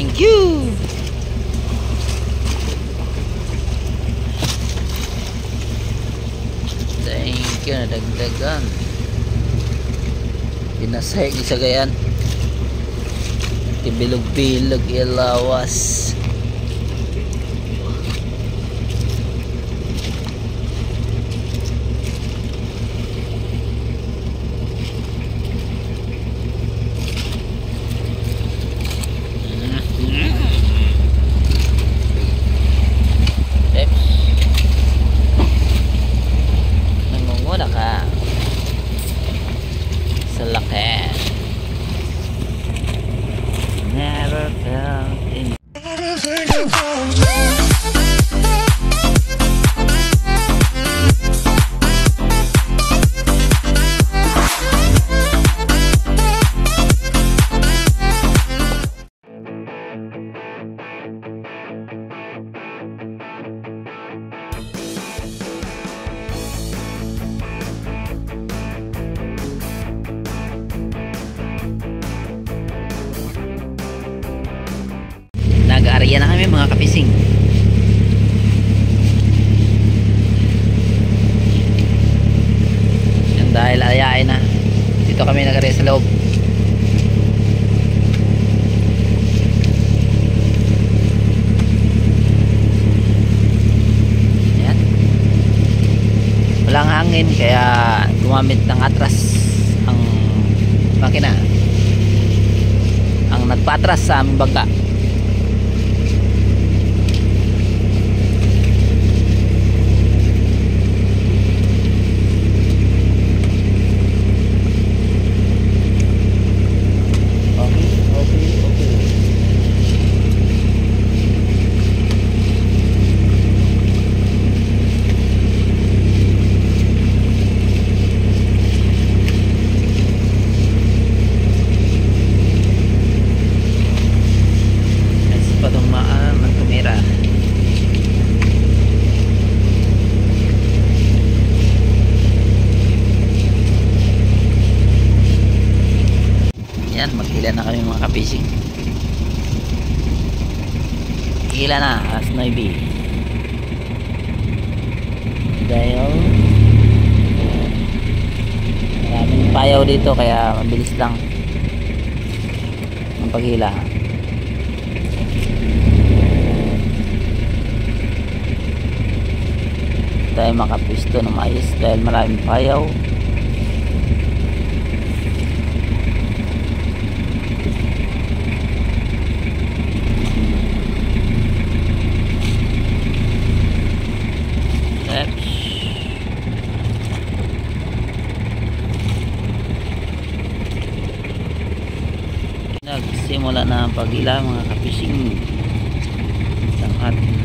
Thank you. Thank you, nadagdagan. Pinasay ni Sagayan. Tibilog-bilog ilawas. Nangunguna ka sa laki. Never felt in nag-aarya na kami mga kapising. Yan, dahil ayain na dito kami nag-aarya sa loob. Yan, walang hangin kaya gumamit ng atras ang makina, ang nagpatras sa aming bangka. Yan, maghila na kami mga kapising. Hila na as 9 dahil maraming payaw dito kaya mabilis lang ang paghila. Tayo makapisto na maayos dahil maraming payaw. Nagsimula na ang paghila mga kapising.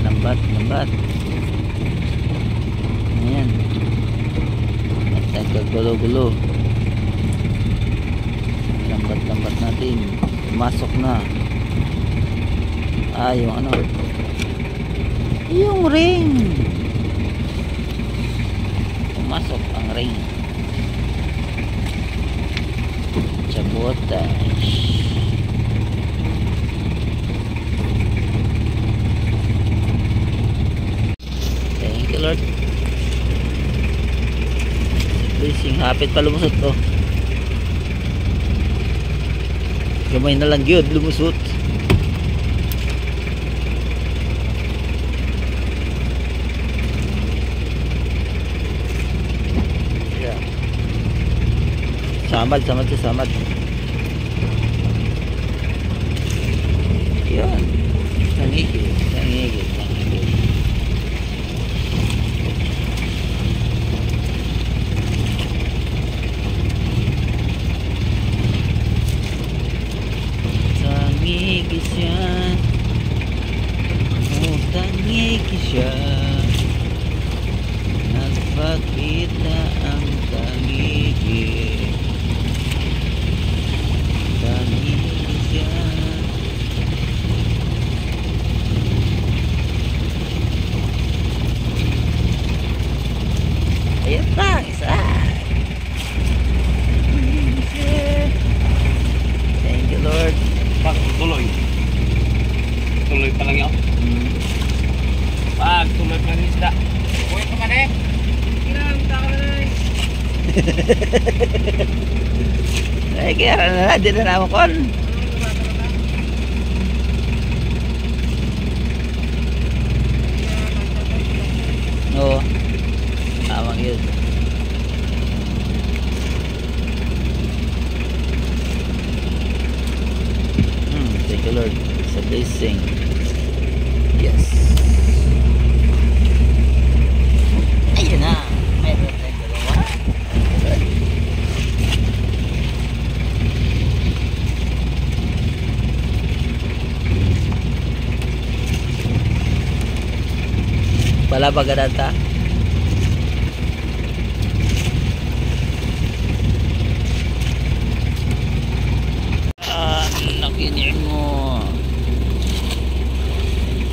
Lambat. Ayan, at nagkagulo-gulo. Lambat natin. Pumasok na yung ano, yung ring. Pumasok ang ring. Sabotage. Thank you Lord. Blessing, hapit pa lumusot to. Gamay na lang yun lumusot. Yeah. Samad. Yan. Nangigil. Tangigi siya, nagpakita ang tangigi siya. Ayan pa, isa. Thank you Lord. Pagtuloy. Ay, kaya na, di na naman kon. Oo. Tamang yun. Thank you Lord. It's a blessing. Yes. Ayun na. Mayroon tayong dalawa. Pala ba ganata? Nakinig mo.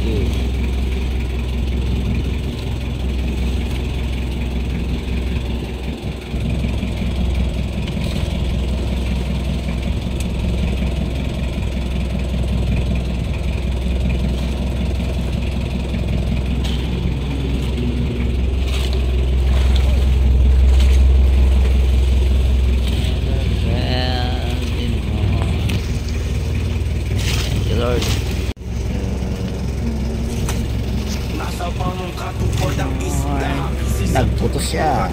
Thank you. Lord. Nagputos siya.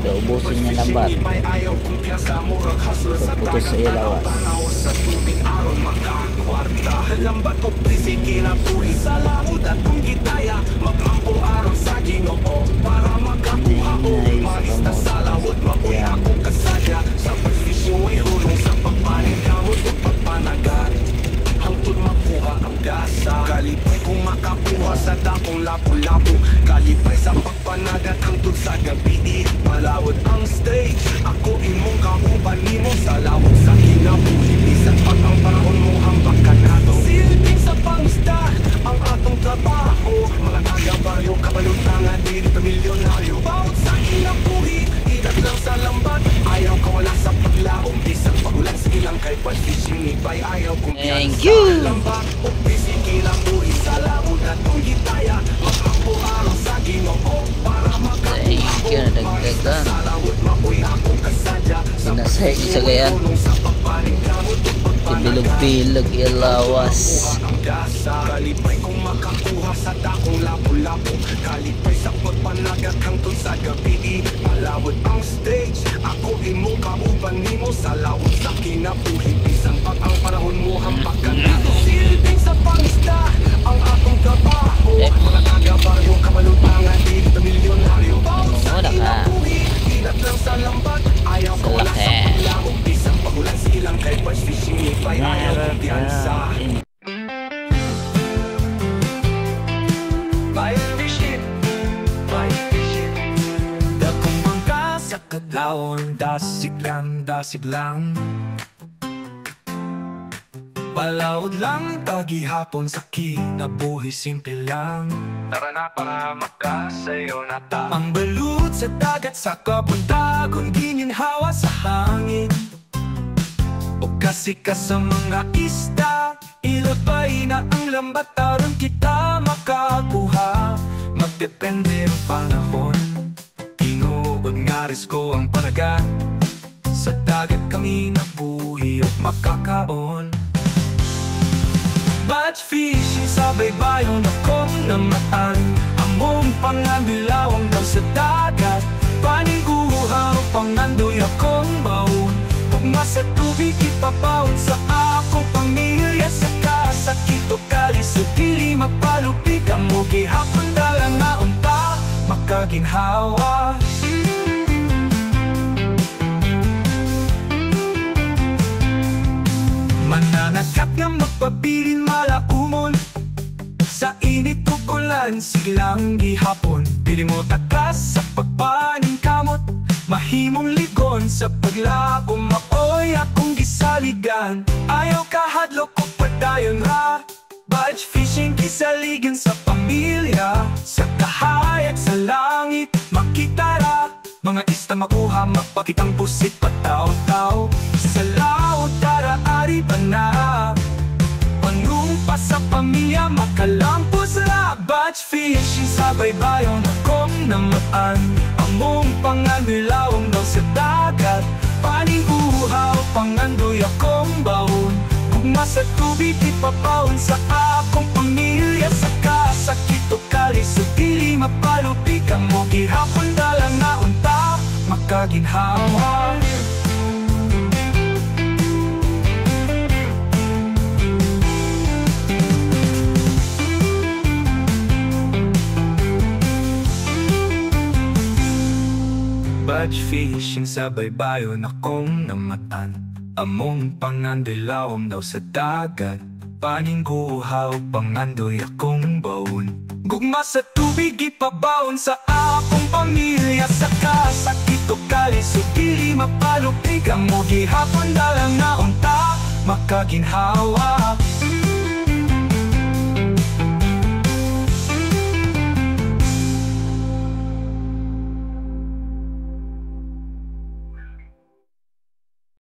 Naubusin niya lambat. Nagputos sa ilawas. Lambat ko prisiki na puri sa laot at kung gitaya magkampo araw sa Ginoo para makakuha ko maista sa lawot mabuhay ako kasadya sa pagsisyo ay hulong sa pagpanig kamot o pagpanagat hangtod makuha ang gasa kalipay kung makakuha sa dakong lapu-lapu kalipay sa pagpanagat hangtod sa gabi malawot ang stage ako imong kauban nimo sa lawot sa kinabuhi bisan pag ang panahon mo hambak ka na to silbing sa pangsta ang atong trabaho mga taga-baryo kabalutang diri pa milyonaryo bawat sa kinabuhi idat lang sa lambat ayaw ka wala sa paglaong bisan pagulan sa ilang kay pag-fishing ibay ayaw kung thank you lambat o bising kinabuhi sa laod at kung gitaya magkampo araw sa Ginoo para makakuha ko maista sa lawot mabuhay ako kasadya sa Sa gaya Bilog-bilog ilawas kalipay kung makakuha sa dakong lapu-lapu kalipay sa pagpanagat hangtod sa gabi malawot ang stage ako imo kauban nimo sa lawot sa kinabuhi bisan pag ang panahon mo hambak ka na silbing sa pangista ang atong trabaho mga taga-baryo kabalutangan dito sa milyonaryo bawat sa kinabuhi ilat lang sa lambat ayaw ka wala sa paglaong bisan pagulan sa ilang kay watch fishing ifay ayaw kumpiyansa Kadlaon dasig lang Palawod lang tagihapon sa kinabuhi simple lang Tara na para makasayo na ta Ang balut sa dagat sa kapuntagon gininhawa sa hangin O kasi ka sa mga isda ilabay na ang lambat aron kita makakuha Magdepende ang panahon Ngaris ko ang panagat Sa dagat kami nabuhi at makakaon Batch fishing sa baybayon akong namaan Among pangabilawang daw sa dagat Paniguha o pangandoy akong baon Pugma sa tubig ipapaon sa akong pamilya Sa kasakit o kalis o dili magpalupig Amo gihapon dalang nga unta makaginhawa Mananagkat nga magpabilin malaumon Sa init tukulan silang gihapon Pili mo takas sa pagpaning kamot Mahimong ligon sa paglako maoy akong gisaligan Ayaw kahadlok o padayon ha Batch fishing kisaligan sa pamilya Sa kahayag sa langit makitara Mga ista makuha magpakitang pusit pataw-taw Sa laot tara ari pa na Panumpa sa pamilya makalampos la Batch fishing sa baybayon akong namaan Ang Among panganilawang daw sa dagat, paning uhaw, pangandoy akong baon. Gugma sa tubig, ipapaon sa akong pamilya. Sa kasakit o kalis, o dili mapalupi ka mo. Gihapon dalang na unta, makaginhawa. Badge fishing sa baybayon akong namatan. Among pangandilawom daw sa dagat, paning guhaw, pangandoy akong baon. Gugma sa tubig, ipabaon sa akong pamilya. Sa kasakit o kalis, o dili mapalupi ka mo. Gihapon dalang na unta, makaginhawa.